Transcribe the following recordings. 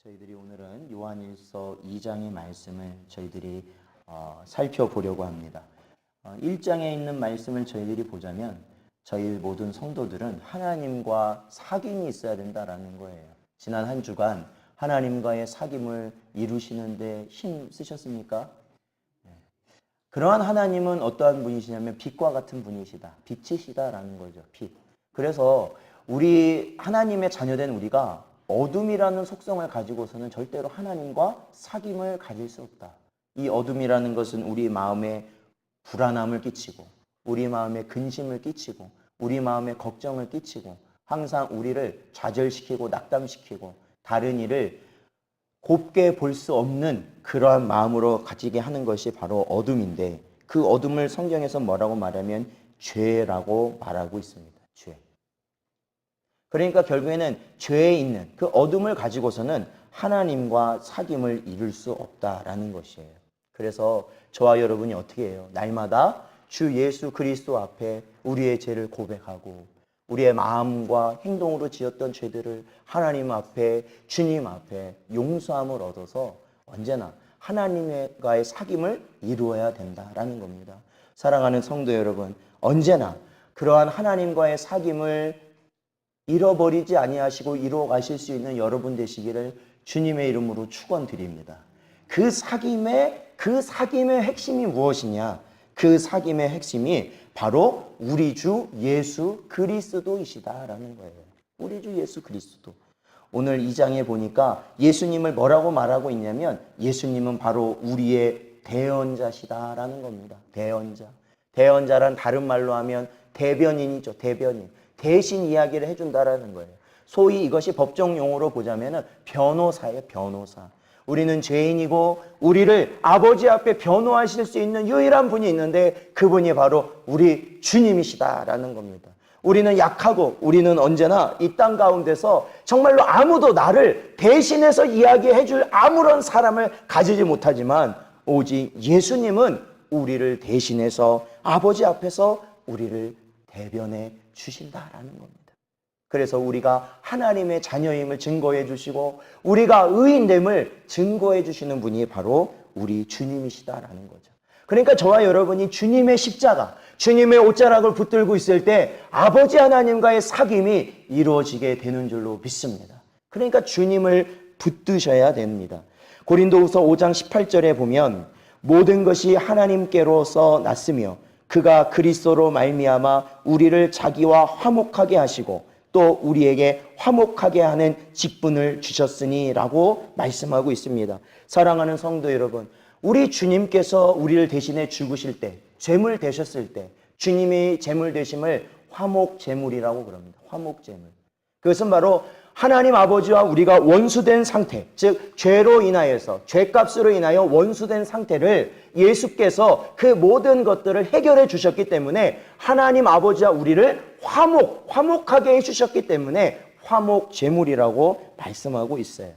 저희들이 오늘은 요한일서 2장의 말씀을 저희들이 살펴보려고 합니다. 1장에 있는 말씀을 저희들이 보자면 저희 모든 성도들은 하나님과 사귐이 있어야 된다라는 거예요. 지난 한 주간 하나님과의 사귐을 이루시는데 힘 쓰셨습니까? 그러한 하나님은 어떠한 분이시냐면 빛과 같은 분이시다. 빛이시다라는 거죠. 빛. 그래서 우리 하나님의 자녀된 우리가 어둠이라는 속성을 가지고서는 절대로 하나님과 사귐을 가질 수 없다. 이 어둠이라는 것은 우리 마음에 불안함을 끼치고 우리 마음에 근심을 끼치고 우리 마음에 걱정을 끼치고 항상 우리를 좌절시키고 낙담시키고 다른 일을 곱게 볼 수 없는 그러한 마음으로 가지게 하는 것이 바로 어둠인데, 그 어둠을 성경에서 뭐라고 말하면 죄라고 말하고 있습니다. 죄. 그러니까 결국에는 죄에 있는 그 어둠을 가지고서는 하나님과 사귐을 이룰 수 없다라는 것이에요. 그래서 저와 여러분이 어떻게 해요? 날마다 주 예수 그리스도 앞에 우리의 죄를 고백하고 우리의 마음과 행동으로 지었던 죄들을 하나님 앞에, 주님 앞에 용서함을 얻어서 언제나 하나님과의 사귐을 이루어야 된다라는 겁니다. 사랑하는 성도 여러분, 언제나 그러한 하나님과의 사귐을 잃어버리지 아니하시고 이루어 가실 수 있는 여러분 되시기를 주님의 이름으로 축원드립니다. 그 사귐의 핵심이 무엇이냐? 그 사귐의 핵심이 바로 우리 주 예수 그리스도이시다라는 거예요. 우리 주 예수 그리스도. 오늘 2장에 보니까 예수님을 뭐라고 말하고 있냐면 예수님은 바로 우리의 대언자시다라는 겁니다. 대언자. 대언자란 다른 말로 하면 대변인이죠. 대변인. 대신 이야기를 해준다라는 거예요. 소위 이것이 법정 용어로 보자면 변호사예요. 변호사. 우리는 죄인이고 우리를 아버지 앞에 변호하실 수 있는 유일한 분이 있는데 그분이 바로 우리 주님이시다라는 겁니다. 우리는 약하고 우리는 언제나 이 땅 가운데서 정말로 아무도 나를 대신해서 이야기해 줄 아무런 사람을 가지지 못하지만 오직 예수님은 우리를 대신해서 아버지 앞에서 우리를 대변해 주신다라는 겁니다. 그래서 우리가 하나님의 자녀임을 증거해 주시고 우리가 의인됨을 증거해 주시는 분이 바로 우리 주님이시다라는 거죠. 그러니까 저와 여러분이 주님의 십자가, 주님의 옷자락을 붙들고 있을 때 아버지 하나님과의 사귐이 이루어지게 되는 줄로 믿습니다. 그러니까 주님을 붙드셔야 됩니다. 고린도후서 5장 18절에 보면 모든 것이 하나님께로서 났으며 그가 그리스도로 말미암아 우리를 자기와 화목하게 하시고 또 우리에게 화목하게 하는 직분을 주셨으니 라고 말씀하고 있습니다. 사랑하는 성도 여러분, 우리 주님께서 우리를 대신해 죽으실 때, 제물 되셨을 때 주님이 제물 되심을 화목제물이라고 그럽니다. 화목제물. 그것은 바로 하나님 아버지와 우리가 원수된 상태, 즉 죄로 인하여서 죄값으로 인하여 원수된 상태를 예수께서 그 모든 것들을 해결해 주셨기 때문에 하나님 아버지와 우리를 화목하게 해주셨기 때문에 화목제물이라고 말씀하고 있어요.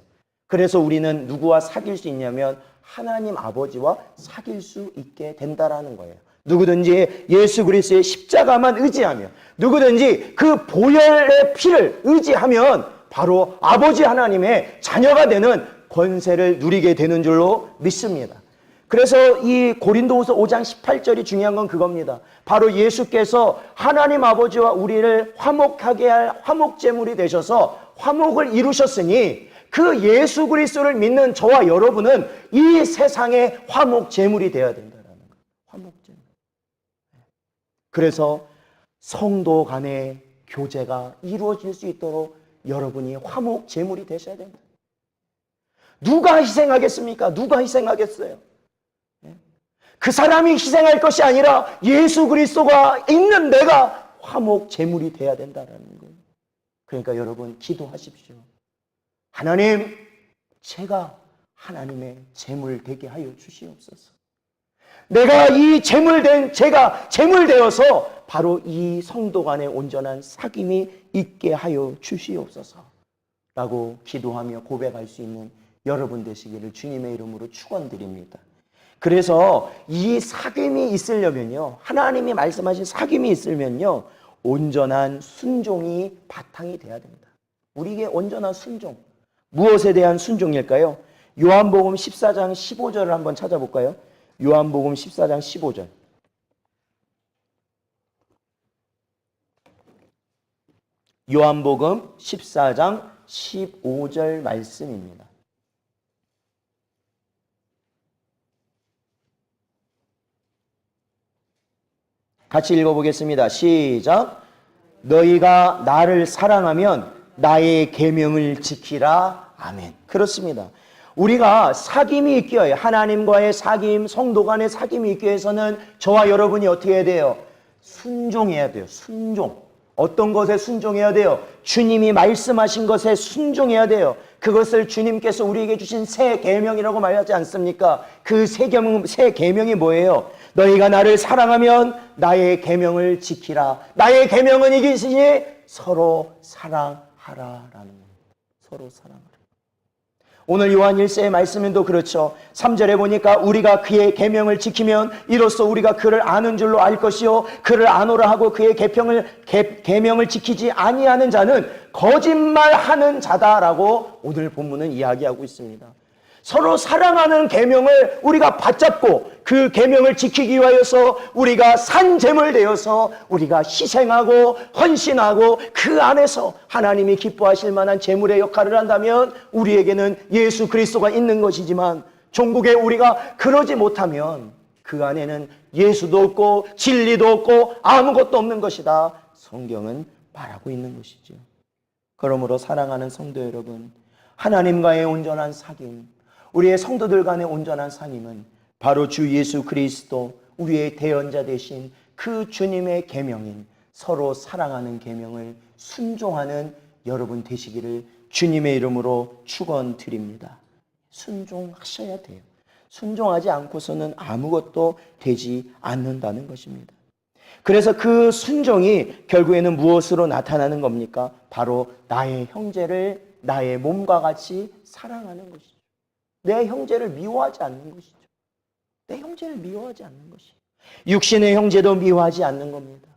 그래서 우리는 누구와 사귈 수 있냐면 하나님 아버지와 사귈 수 있게 된다라는 거예요. 누구든지 예수 그리스도의 십자가만 의지하며 누구든지 그 보혈의 피를 의지하면 바로 아버지 하나님의 자녀가 되는 권세를 누리게 되는 줄로 믿습니다. 그래서 이 고린도후서 5장 18절이 중요한 건 그겁니다. 바로 예수께서 하나님 아버지와 우리를 화목하게 할 화목제물이 되셔서 화목을 이루셨으니 그 예수 그리스도를 믿는 저와 여러분은 이 세상의 화목제물이 되어야 된다는 거예요. 화목제물. 그래서 성도 간의 교제가 이루어질 수 있도록 여러분이 화목제물이 되셔야 됩니다. 누가 희생하겠습니까? 누가 희생하겠어요? 그 사람이 희생할 것이 아니라 예수 그리스도가 있는 내가 화목제물이 돼야 된다는 거예요. 그러니까 여러분 기도하십시오. 하나님, 제가 하나님의 제물 되게 하여 주시옵소서. 내가 이 제가 제물되어서 바로 이 성도 간의 온전한 사귐이 있게 하여 주시옵소서 라고 기도하며 고백할 수 있는 여러분 되시기를 주님의 이름으로 축원드립니다. 그래서 이 사귐이 있으려면요, 하나님이 말씀하신 사귐이 있으면요, 온전한 순종이 바탕이 돼야 됩니다. 우리에게 온전한 순종, 무엇에 대한 순종일까요? 요한복음 14장 15절을 한번 찾아볼까요? 요한복음 14장 15절. 요한복음 14장 15절 말씀입니다. 같이 읽어보겠습니다. 시작. 너희가 나를 사랑하면 나의 계명을 지키라. 아멘. 그렇습니다. 우리가 사귐이 있기 위해, 하나님과의 사귐, 성도 간의 사귐이 있기 위해서는 저와 여러분이 어떻게 해야 돼요? 순종해야 돼요. 순종. 어떤 것에 순종해야 돼요? 주님이 말씀하신 것에 순종해야 돼요. 그것을 주님께서 우리에게 주신 새 계명이라고 말하지 않습니까? 그 새 계명이 뭐예요? 너희가 나를 사랑하면 나의 계명을 지키라. 나의 계명은 이것이니 서로 사랑하라라는 겁니다. 서로 사랑하라. 오늘 요한 1세의 말씀도 그렇죠. 3절에 보니까 우리가 그의 계명을 지키면 이로써 우리가 그를 아는 줄로 알 것이요 그를 아노라 하고 그의 계명을 지키지 아니하는 자는 거짓말하는 자다라고 오늘 본문은 이야기하고 있습니다. 서로 사랑하는 계명을 우리가 받잡고 그 계명을 지키기 위하여서 우리가 산재물 되어서 우리가 희생하고 헌신하고 그 안에서 하나님이 기뻐하실 만한 제물의 역할을 한다면 우리에게는 예수 그리스도가 있는 것이지만 종국에 우리가 그러지 못하면 그 안에는 예수도 없고 진리도 없고 아무것도 없는 것이다. 성경은 말하고 있는 것이죠. 그러므로 사랑하는 성도 여러분, 하나님과의 온전한 사귐, 우리의 성도들 간의 온전한 사귐은 바로 주 예수 그리스도 우리의 대언자 되신 그 주님의 계명인 서로 사랑하는 계명을 순종하는 여러분 되시기를 주님의 이름으로 축원드립니다. 순종하셔야 돼요. 순종하지 않고서는 아무것도 되지 않는다는 것입니다. 그래서 그 순종이 결국에는 무엇으로 나타나는 겁니까? 바로 나의 형제를 나의 몸과 같이 사랑하는 것이죠. 내 형제를 미워하지 않는 것이죠. 내 형제를 미워하지 않는 것이죠. 육신의 형제도 미워하지 않는 겁니다.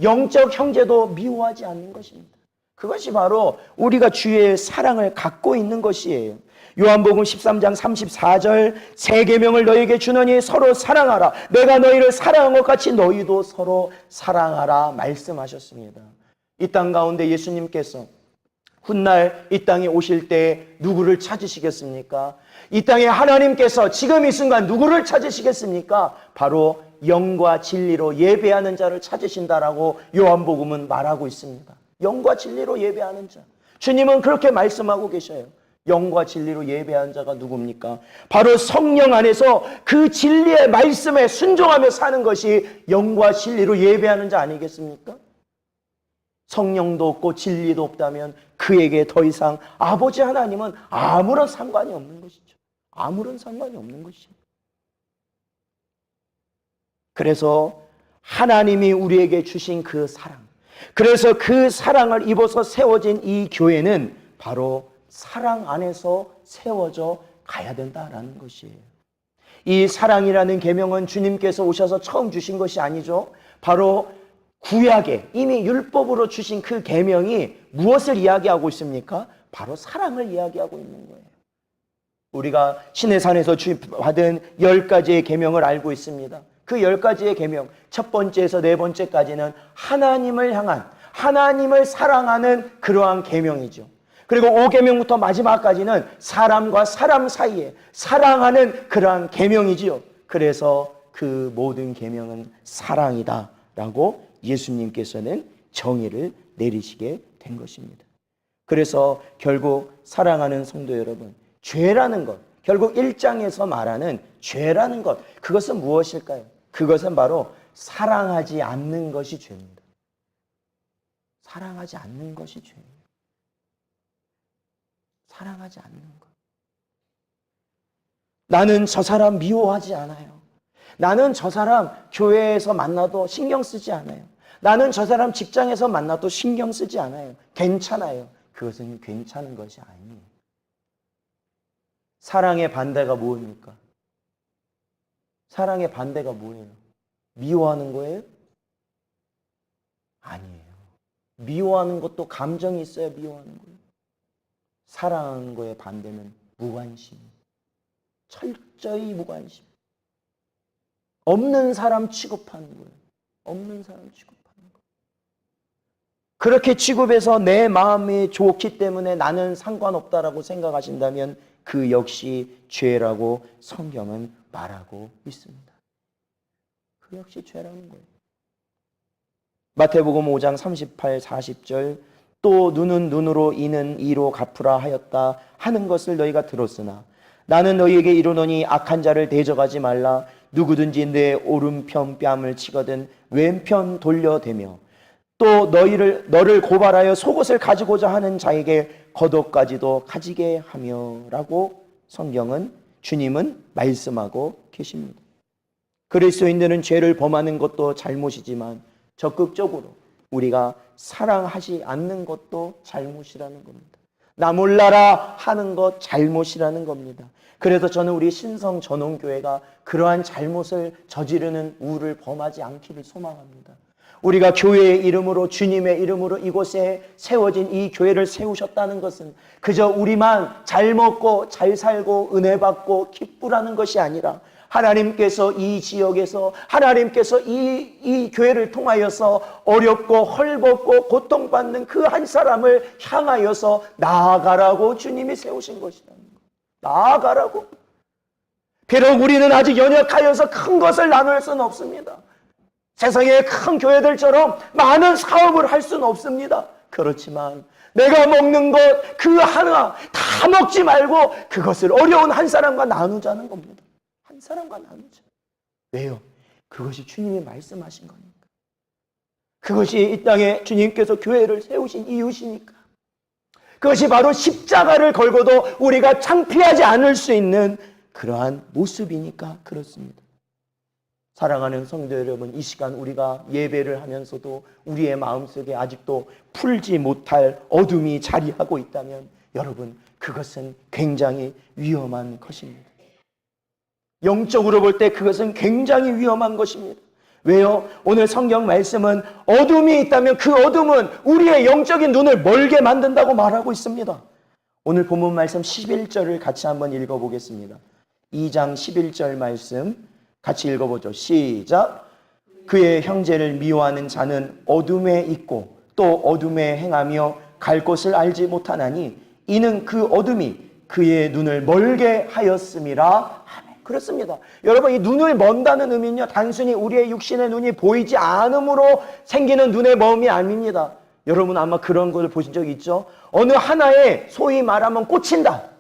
영적 형제도 미워하지 않는 것입니다. 그것이 바로 우리가 주의 사랑을 갖고 있는 것이에요. 요한복음 13장 34절 새 계명을 너희에게 주노니 서로 사랑하라. 내가 너희를 사랑한 것 같이 너희도 서로 사랑하라 말씀하셨습니다. 이 땅 가운데 예수님께서 훗날 이 땅에 오실 때 누구를 찾으시겠습니까? 이 땅에 하나님께서 지금 이 순간 누구를 찾으시겠습니까? 바로 영과 진리로 예배하는 자를 찾으신다라고 요한복음은 말하고 있습니다. 영과 진리로 예배하는 자. 주님은 그렇게 말씀하고 계셔요. 영과 진리로 예배하는 자가 누굽니까? 바로 성령 안에서 그 진리의 말씀에 순종하며 사는 것이 영과 진리로 예배하는 자 아니겠습니까? 성령도 없고 진리도 없다면 그에게 더 이상 아버지 하나님은 아무런 상관이 없는 것이죠. 아무런 상관이 없는 것이죠. 그래서 하나님이 우리에게 주신 그 사랑, 그래서 그 사랑을 입어서 세워진 이 교회는 바로 사랑 안에서 세워져 가야 된다라는 것이에요. 이 사랑이라는 계명은 주님께서 오셔서 처음 주신 것이 아니죠. 바로 구약에 이미 율법으로 주신 그 계명이 무엇을 이야기하고 있습니까? 바로 사랑을 이야기하고 있는 거예요. 우리가 시내산에서 받은 10가지의 계명을 알고 있습니다. 그 10가지의 계명, 첫 번째에서 네 번째까지는 하나님을 향한, 하나님을 사랑하는 그러한 계명이죠. 그리고 5계명부터 마지막까지는 사람과 사람 사이에 사랑하는 그러한 계명이지요. 그래서 그 모든 계명은 사랑이다라고 예수님께서는 정의를 내리시게 된 것입니다. 그래서 결국 사랑하는 성도 여러분, 죄라는 것, 결국 1장에서 말하는 죄라는 것, 그것은 무엇일까요? 그것은 바로 사랑하지 않는 것이 죄입니다. 사랑하지 않는 것이 죄입니다. 사랑하지 않는 것. 나는 저 사람 미워하지 않아요. 나는 저 사람 교회에서 만나도 신경 쓰지 않아요. 나는 저 사람 직장에서 만나도 신경 쓰지 않아요. 괜찮아요. 그것은 괜찮은 것이 아니에요. 사랑의 반대가 뭐입니까? 사랑의 반대가 뭐예요? 미워하는 거예요? 아니에요. 미워하는 것도 감정이 있어야 미워하는 거예요. 사랑하는 거에 반대는 무관심. 철저히 무관심. 없는 사람 취급하는 거예요. 없는 사람 취급하는 거예요. 그렇게 취급해서 내 마음이 좋기 때문에 나는 상관없다라고 생각하신다면 그 역시 죄라고 성경은 말하고 있습니다. 그 역시 죄라는 거예요. 마태복음 5장 38, 40절 또 눈은 눈으로 이는 이로 갚으라 하였다 하는 것을 너희가 들었으나 나는 너희에게 이르노니 악한 자를 대적하지 말라. 누구든지 내 오른편 뺨을 치거든 왼편 돌려대며 또 너를 고발하여 속옷을 가지고자 하는 자에게 겉옷까지도 가지게 하며 라고 성경은 주님은 말씀하고 계십니다. 그리스도인들은 죄를 범하는 것도 잘못이지만 적극적으로 우리가 사랑하지 않는 것도 잘못이라는 겁니다. 나 몰라라 하는 것 잘못이라는 겁니다. 그래서 저는 우리 신성 전원교회가 그러한 잘못을 저지르는 우를 범하지 않기를 소망합니다. 우리가 교회의 이름으로 주님의 이름으로 이곳에 세워진 이 교회를 세우셨다는 것은 그저 우리만 잘 먹고 잘 살고 은혜 받고 기쁘라는 것이 아니라 하나님께서 이 지역에서 하나님께서 이 교회를 통하여서 어렵고 헐벗고 고통받는 그 한 사람을 향하여서 나아가라고 주님이 세우신 것이라는 거예요. 나아가라고. 비록 우리는 아직 연약하여서 큰 것을 나눌 수는 없습니다. 세상의 큰 교회들처럼 많은 사업을 할 수는 없습니다. 그렇지만 내가 먹는 것 그 하나 다 먹지 말고 그것을 어려운 한 사람과 나누자는 겁니다. 한 사람과 나누자. 왜요? 그것이 주님이 말씀하신 거니까. 그것이 이 땅에 주님께서 교회를 세우신 이유시니까. 그것이 바로 십자가를 걸고도 우리가 창피하지 않을 수 있는 그러한 모습이니까 그렇습니다. 사랑하는 성도 여러분, 이 시간 우리가 예배를 하면서도 우리의 마음속에 아직도 풀지 못할 어둠이 자리하고 있다면 여러분, 그것은 굉장히 위험한 것입니다. 영적으로 볼 때 그것은 굉장히 위험한 것입니다. 왜요? 오늘 성경 말씀은 어둠이 있다면 그 어둠은 우리의 영적인 눈을 멀게 만든다고 말하고 있습니다. 오늘 본문 말씀 11절을 같이 한번 읽어보겠습니다. 2장 11절 말씀 같이 읽어보죠. 시작. 그의 형제를 미워하는 자는 어둠에 있고 또 어둠에 행하며 갈 곳을 알지 못하나니 이는 그 어둠이 그의 눈을 멀게 하였음이라. 그렇습니다. 여러분, 이 눈을 먼다는 의미는요, 단순히 우리의 육신의 눈이 보이지 않음으로 생기는 눈의 멍이 아닙니다. 여러분 아마 그런 걸 보신 적이 있죠? 어느 하나에 소위 말하면 꽂힌다.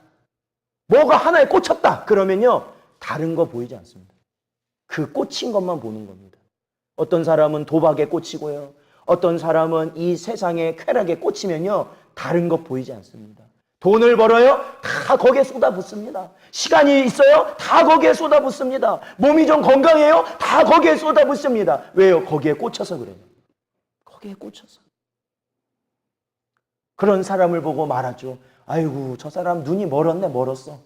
뭐가 하나에 꽂혔다. 그러면요, 다른 거 보이지 않습니다. 그 꽂힌 것만 보는 겁니다. 어떤 사람은 도박에 꽂히고요. 어떤 사람은 이 세상의 쾌락에 꽂히면요, 다른 것 보이지 않습니다. 돈을 벌어요? 다 거기에 쏟아붓습니다. 시간이 있어요? 다 거기에 쏟아붓습니다. 몸이 좀 건강해요? 다 거기에 쏟아붓습니다. 왜요? 거기에 꽂혀서 그래요. 거기에 꽂혀서. 그런 사람을 보고 말하죠. 아이고, 저 사람 눈이 멀었네, 멀었어.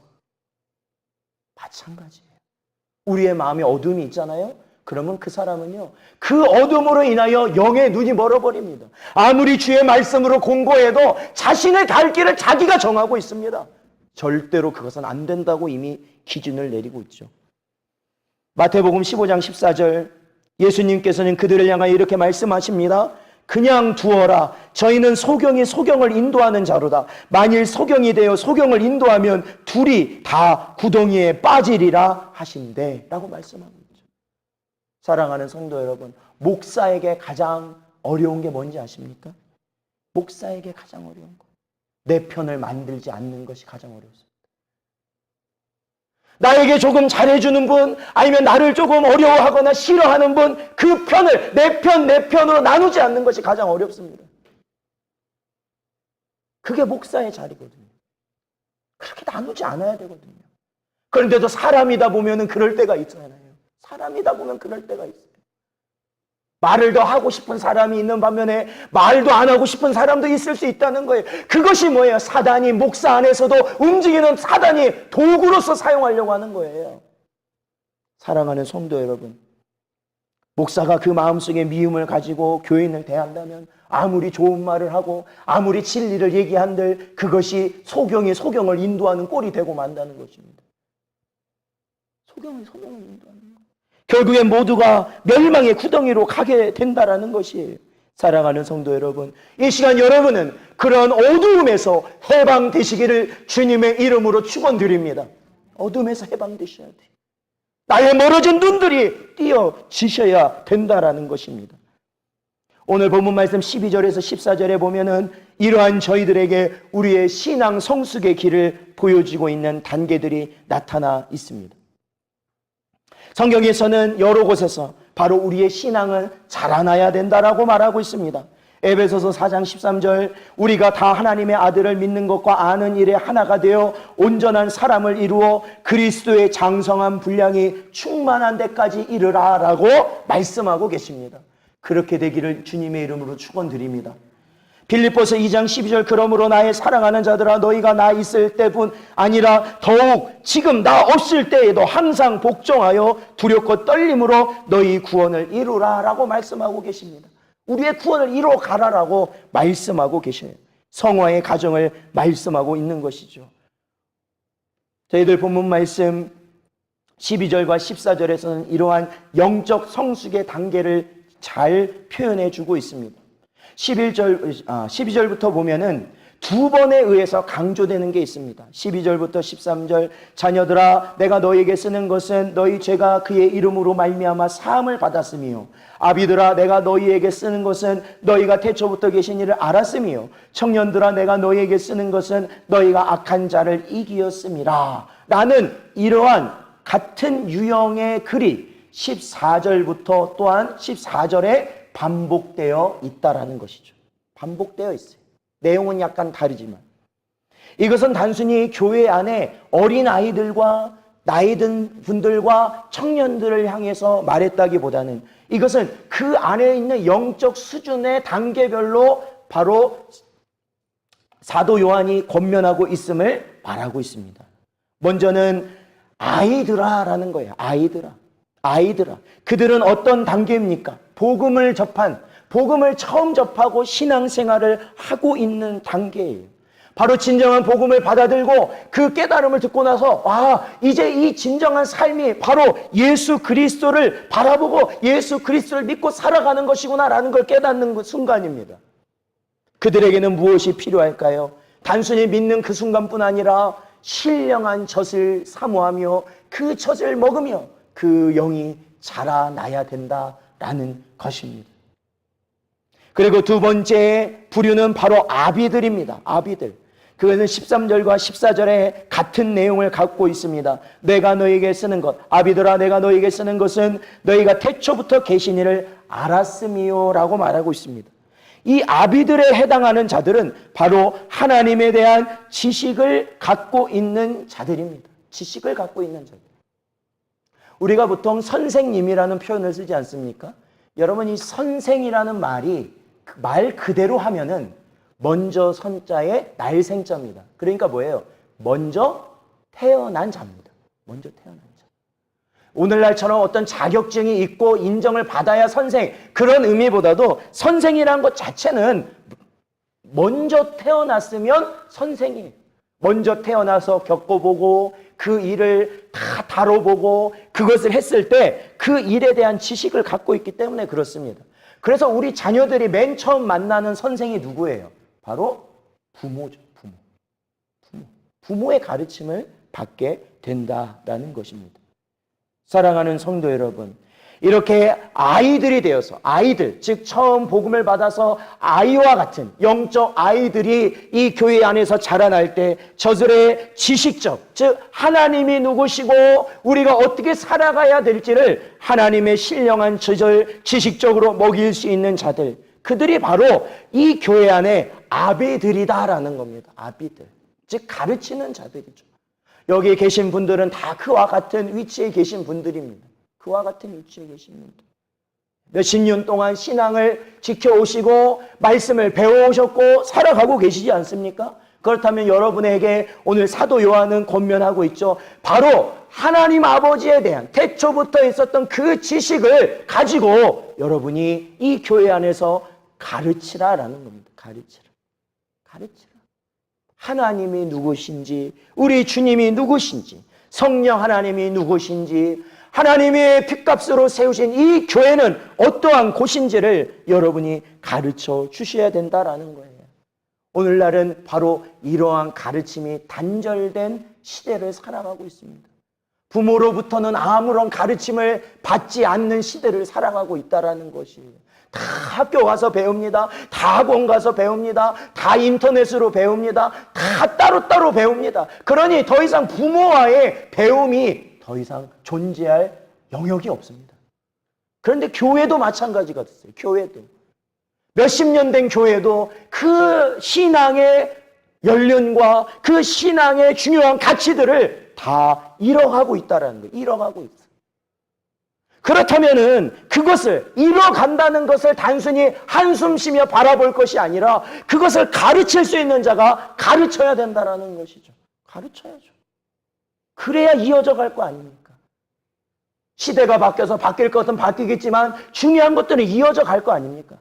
마찬가지예요. 우리의 마음에 어둠이 있잖아요. 그러면 그 사람은요, 그 어둠으로 인하여 영의 눈이 멀어버립니다. 아무리 주의 말씀으로 공고해도 자신의 갈 길을 자기가 정하고 있습니다. 절대로 그것은 안 된다고 이미 기준을 내리고 있죠. 마태복음 15장 14절 예수님께서는 그들을 향하여 이렇게 말씀하십니다. 그냥 두어라. 저희는 소경이 소경을 인도하는 자로다. 만일 소경이 되어 소경을 인도하면 둘이 다 구덩이에 빠지리라 하신대 라고 말씀합니다. 사랑하는 성도 여러분, 목사에게 가장 어려운 게 뭔지 아십니까? 목사에게 가장 어려운 거. 내 편을 만들지 않는 것이 가장 어렵습니다. 나에게 조금 잘해주는 분, 아니면 나를 조금 어려워하거나 싫어하는 분, 그 편을 내 편으로 나누지 않는 것이 가장 어렵습니다. 그게 목사의 자리거든요. 그렇게 나누지 않아야 되거든요. 그런데도 사람이다 보면은 그럴 때가 있잖아요. 사람이다 보면 그럴 때가 있어요. 말을 더 하고 싶은 사람이 있는 반면에 말도 안 하고 싶은 사람도 있을 수 있다는 거예요. 그것이 뭐예요? 사단이 목사 안에서도 움직이는 사단이 도구로서 사용하려고 하는 거예요. 사랑하는 성도 여러분, 목사가 그 마음속에 미움을 가지고 교인을 대한다면 아무리 좋은 말을 하고 아무리 진리를 얘기한들 그것이 소경을 인도하는 꼴이 되고 만다는 것입니다. 소경을 인도하는 것. 결국엔 모두가 멸망의 구덩이로 가게 된다라는 것이에요. 사랑하는 성도 여러분, 이 시간 여러분은 그런 어두움에서 해방되시기를 주님의 이름으로 축원드립니다. 어둠에서 해방되셔야 돼요. 나의 멀어진 눈들이 띄어지셔야 된다라는 것입니다. 오늘 본문 말씀 12절에서 14절에 보면은 이러한 저희들에게 우리의 신앙 성숙의 길을 보여주고 있는 단계들이 나타나 있습니다. 성경에서는 여러 곳에서 바로 우리의 신앙을 자라나야 된다라고 말하고 있습니다. 에베소서 4장 13절, 우리가 다 하나님의 아들을 믿는 것과 아는 일에 하나가 되어 온전한 사람을 이루어 그리스도의 장성한 분량이 충만한 데까지 이르라 라고 말씀하고 계십니다. 그렇게 되기를 주님의 이름으로 축원드립니다. 빌립보서 2장 12절, 그러므로 나의 사랑하는 자들아 너희가 나 있을 때뿐 아니라 더욱 지금 나 없을 때에도 항상 복종하여 두렵고 떨림으로 너희 구원을 이루라 라고 말씀하고 계십니다. 우리의 구원을 이루어 가라라고 말씀하고 계셔요. 성화의 가정을 말씀하고 있는 것이죠. 저희들 본문 말씀 12절과 14절에서는 이러한 영적 성숙의 단계를 잘 표현해 주고 있습니다. 12절부터 보면은 두 번에 의해서 강조되는 게 있습니다. 12절부터 13절, 자녀들아 내가 너희에게 쓰는 것은 너희 죄가 그의 이름으로 말미암아 사함을 받았으며, 아비들아 내가 너희에게 쓰는 것은 너희가 태초부터 계신 이를 알았으며, 청년들아 내가 너희에게 쓰는 것은 너희가 악한 자를 이기었음이라 라는 이러한 같은 유형의 글이 14절부터 또한 14절에 반복되어 있다라는 것이죠. 반복되어 있어요. 내용은 약간 다르지만 이것은 단순히 교회 안에 어린 아이들과 나이 든 분들과 청년들을 향해서 말했다기보다는 이것은 그 안에 있는 영적 수준의 단계별로 바로 사도 요한이 권면하고 있음을 말하고 있습니다. 먼저는 아이들아라는 거예요. 아이들아. 그들은 어떤 단계입니까? 복음을 처음 접하고 신앙생활을 하고 있는 단계예요. 바로 진정한 복음을 받아들고 그 깨달음을 듣고 나서 이제 이 진정한 삶이 바로 예수 그리스도를 바라보고 예수 그리스도를 믿고 살아가는 것이구나라는 걸 깨닫는 순간입니다. 그들에게는 무엇이 필요할까요? 단순히 믿는 그 순간뿐 아니라 신령한 젖을 사모하며 그 젖을 먹으며 그 영이 자라나야 된다라는 것입니다. 그리고 두 번째 부류는 바로 아비들입니다. 아비들. 그것은 13절과 14절에 같은 내용을 갖고 있습니다. 내가 너에게 쓰는 것, 아비들아 내가 너에게 쓰는 것은 너희가 태초부터 계신 이를 알았음이요 라고 말하고 있습니다. 이 아비들에 해당하는 자들은 바로 하나님에 대한 지식을 갖고 있는 자들입니다. 지식을 갖고 있는 자들. 우리가 보통 선생님이라는 표현을 쓰지 않습니까? 여러분, 이 선생이라는 말이 말 그대로 하면은 먼저 선자의 날생자입니다. 그러니까 뭐예요? 먼저 태어난 자입니다. 먼저 태어난 자. 오늘날처럼 어떤 자격증이 있고 인정을 받아야 선생, 그런 의미보다도 선생이라는 것 자체는 먼저 태어났으면 선생이에요. 먼저 태어나서 겪어보고 그 일을 다 다뤄보고 그것을 했을 때 그 일에 대한 지식을 갖고 있기 때문에 그렇습니다. 그래서 우리 자녀들이 맨 처음 만나는 선생이 누구예요? 바로 부모죠. 부모의 가르침을 받게 된다라는 것입니다. 사랑하는 성도 여러분, 이렇게 아이들이 되어서, 아이들, 즉 처음 복음을 받아서 아이와 같은 영적 아이들이 이 교회 안에서 자라날 때 저들의 지식적, 즉 하나님이 누구시고 우리가 어떻게 살아가야 될지를 하나님의 신령한 지식적으로 먹일 수 있는 자들, 그들이 바로 이 교회 안에 아비들이다라는 겁니다. 아비들, 즉 가르치는 자들이죠. 여기 계신 분들은 다 그와 같은 위치에 계신 분들입니다. 그와 같은 위치에 계십니다. 몇십 년 동안 신앙을 지켜오시고 말씀을 배워오셨고 살아가고 계시지 않습니까? 그렇다면 여러분에게 오늘 사도 요한은 권면하고 있죠. 바로 하나님 아버지에 대한 태초부터 있었던 그 지식을 가지고 여러분이 이 교회 안에서 가르치라라는 겁니다. 가르치라. 하나님이 누구신지, 우리 주님이 누구신지, 성령 하나님이 누구신지, 하나님의 핏값으로 세우신 이 교회는 어떠한 곳인지를 여러분이 가르쳐 주셔야 된다라는 거예요. 오늘날은 바로 이러한 가르침이 단절된 시대를 살아가고 있습니다. 부모로부터는 아무런 가르침을 받지 않는 시대를 살아가고 있다라는 것이에요. 다 학교 가서 배웁니다. 다 학원 가서 배웁니다. 다 인터넷으로 배웁니다. 다 따로따로 배웁니다. 그러니 더 이상 부모와의 배움이 더 이상 존재할 영역이 없습니다. 그런데 교회도 마찬가지가 됐어요. 교회도. 몇십 년 된 교회도 그 신앙의 연륜과 그 신앙의 중요한 가치들을 다 잃어가고 있다는 거예요. 잃어가고 있어요. 그렇다면은 그것을 잃어간다는 것을 단순히 한숨 쉬며 바라볼 것이 아니라 그것을 가르칠 수 있는 자가 가르쳐야 된다는 것이죠. 가르쳐야죠. 그래야 이어져 갈 거 아닙니까? 시대가 바뀌어서 바뀔 것은 바뀌겠지만 중요한 것들은 이어져 갈 거 아닙니까?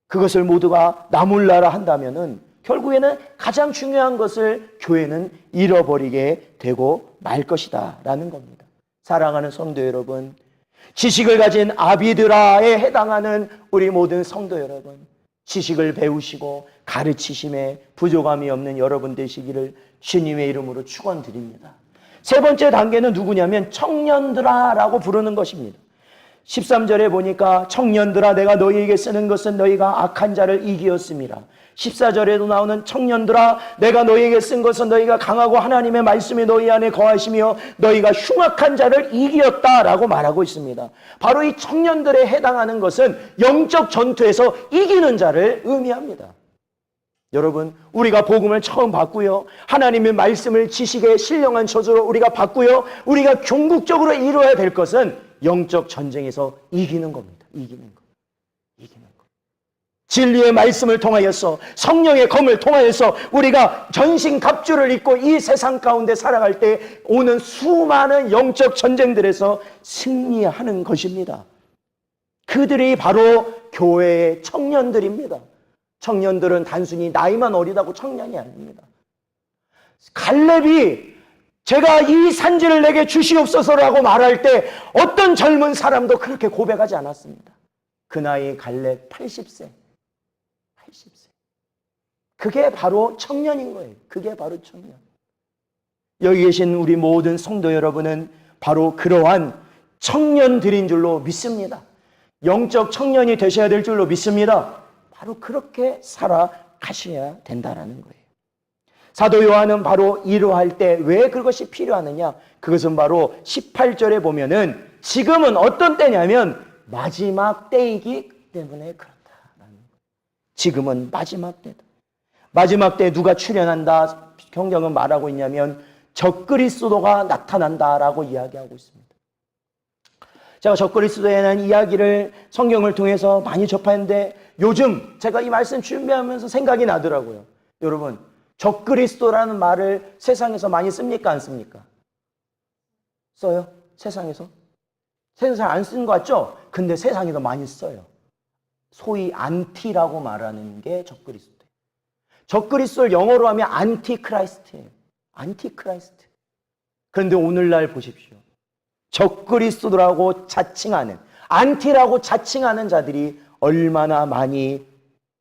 그것을 모두가 나몰라라 한다면은 결국에는 가장 중요한 것을 교회는 잃어버리게 되고 말 것이다 라는 겁니다. 사랑하는 성도 여러분, 지식을 가진 아비드라에 해당하는 우리 모든 성도 여러분, 지식을 배우시고 가르치심에 부족함이 없는 여러분 되시기를 주님의 이름으로 축원드립니다. 세 번째 단계는 누구냐면 청년들아라고 부르는 것입니다. 13절에 보니까 청년들아 내가 너희에게 쓰는 것은 너희가 악한 자를 이기었음이라. 14절에도 나오는 청년들아 내가 너희에게 쓴 것은 너희가 강하고 하나님의 말씀이 너희 안에 거하시며 너희가 흉악한 자를 이기었다라고 말하고 있습니다. 바로 이 청년들에 해당하는 것은 영적 전투에서 이기는 자를 의미합니다. 여러분, 우리가 복음을 처음 받고요, 하나님의 말씀을 지식의 신령한 저주로 우리가 받고요, 우리가 궁극적으로 이루어야 될 것은 영적 전쟁에서 이기는 겁니다. 이기는 것. 진리의 말씀을 통하여서 성령의 검을 통하여서 우리가 전신갑주를 입고 이 세상 가운데 살아갈 때 오는 수많은 영적 전쟁들에서 승리하는 것입니다. 그들이 바로 교회의 청년들입니다. 청년들은 단순히 나이만 어리다고 청년이 아닙니다. 갈렙이 제가 이 산지를 내게 주시옵소서라고 말할 때 어떤 젊은 사람도 그렇게 고백하지 않았습니다. 그 나이 갈렙 80세. 그게 바로 청년인 거예요. 그게 바로 청년. 여기 계신 우리 모든 성도 여러분은 바로 그러한 청년들인 줄로 믿습니다. 영적 청년이 되셔야 될 줄로 믿습니다. 바로 그렇게 살아가셔야 된다는 거예요. 사도 요한은 바로 이러할 때 왜 그것이 필요하느냐? 그것은 바로 18절에 보면은 지금은 어떤 때냐면 마지막 때이기 때문에 그렇다라는 거예요. 지금은 마지막 때다. 마지막 때 누가 출현한다? 성경은 말하고 있냐면 적그리스도가 나타난다라고 이야기하고 있습니다. 제가 적그리스도에 대한 이야기를 성경을 통해서 많이 접하는데 요즘 제가 이 말씀 준비하면서 생각이 나더라고요. 여러분, 적그리스도라는 말을 세상에서 많이 씁니까? 안 씁니까? 써요? 세상에서? 세상에서 안 쓰는 것 같죠? 근데 세상에서 많이 써요. 소위 안티라고 말하는 게 적그리스도. 적그리스도를 영어로 하면 안티크라이스트예요. 안티크라이스트. 그런데 오늘날 보십시오. 적그리스도라고 자칭하는, 안티라고 자칭하는 자들이 얼마나 많이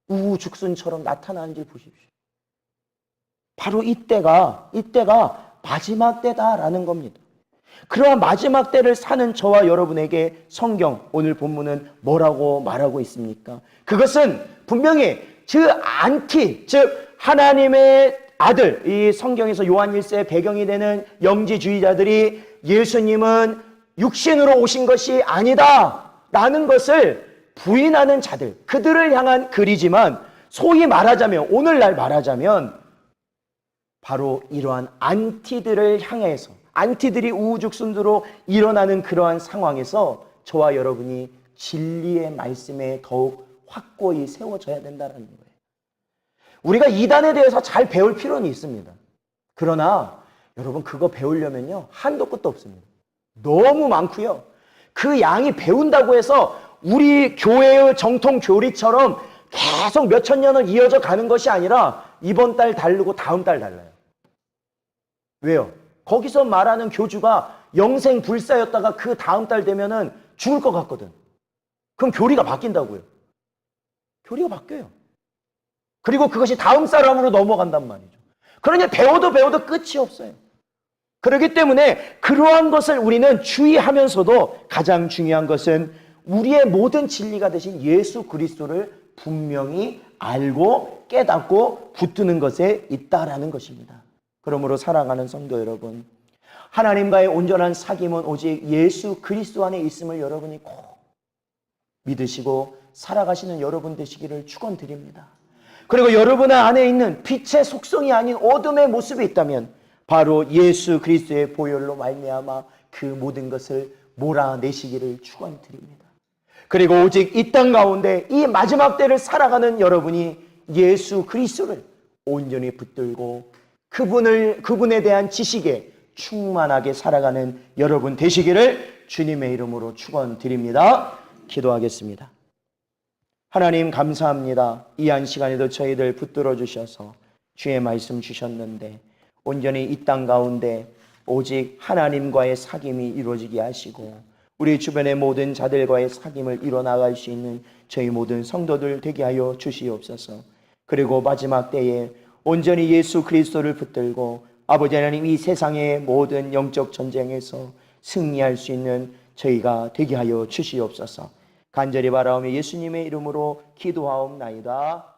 우후죽순처럼 나타나는지 보십시오. 바로 이때가 마지막 때다라는 겁니다. 그러한 마지막 때를 사는 저와 여러분에게 성경, 오늘 본문은 뭐라고 말하고 있습니까? 그것은 분명히 즉 하나님의 아들, 이 성경에서 요한 1세의 배경이 되는 영지주의자들이 예수님은 육신으로 오신 것이 아니다 라는 것을 부인하는 자들, 그들을 향한 글이지만 소위 말하자면, 오늘날 말하자면 바로 이러한 안티들을 향해서, 안티들이 우후죽순으로 일어나는 그러한 상황에서 저와 여러분이 진리의 말씀에 더욱 확고히 세워져야 된다는 거예요. 우리가 이단에 대해서 잘 배울 필요는 있습니다. 그러나 여러분 그거 배우려면요 한도 끝도 없습니다. 너무 많고요. 그 양이 배운다고 해서 우리 교회의 정통 교리처럼 계속 몇천 년을 이어져 가는 것이 아니라 이번 달 다르고 다음 달 달라요. 왜요? 거기서 말하는 교주가 영생 불사였다가 그 다음 달 되면은 죽을 것 같거든. 그럼 교리가 바뀐다고요. 교리가 바뀌어요. 그리고 그것이 다음 사람으로 넘어간단 말이죠. 그러니 배워도 끝이 없어요. 그렇기 때문에 그러한 것을 우리는 주의하면서도 가장 중요한 것은 우리의 모든 진리가 되신 예수 그리스도를 분명히 알고 깨닫고 붙드는 것에 있다라는 것입니다. 그러므로 사랑하는 성도 여러분, 하나님과의 온전한 사귐은 오직 예수 그리스도 안에 있음을 여러분이 꼭 믿으시고 살아가시는 여러분 되시기를 축원드립니다. 그리고 여러분 안에 있는 빛의 속성이 아닌 어둠의 모습이 있다면 바로 예수 그리스도의 보혈로 말미암아 그 모든 것을 몰아내시기를 축원드립니다. 그리고 오직 이 땅 가운데 이 마지막 때를 살아가는 여러분이 예수 그리스도를 온전히 붙들고 그분에 대한 지식에 충만하게 살아가는 여러분 되시기를 주님의 이름으로 축원드립니다. 기도하겠습니다. 하나님 감사합니다. 이 한 시간에도 저희들 붙들어 주셔서 주의 말씀 주셨는데 온전히 이 땅 가운데 오직 하나님과의 사귐이 이루어지게 하시고 우리 주변의 모든 자들과의 사귐을 이뤄나갈 수 있는 저희 모든 성도들 되게 하여 주시옵소서. 그리고 마지막 때에 온전히 예수 그리스도를 붙들고 아버지 하나님 이 세상의 모든 영적 전쟁에서 승리할 수 있는 저희가 되게 하여 주시옵소서. 간절히 바라오며 예수님의 이름으로 기도하옵나이다.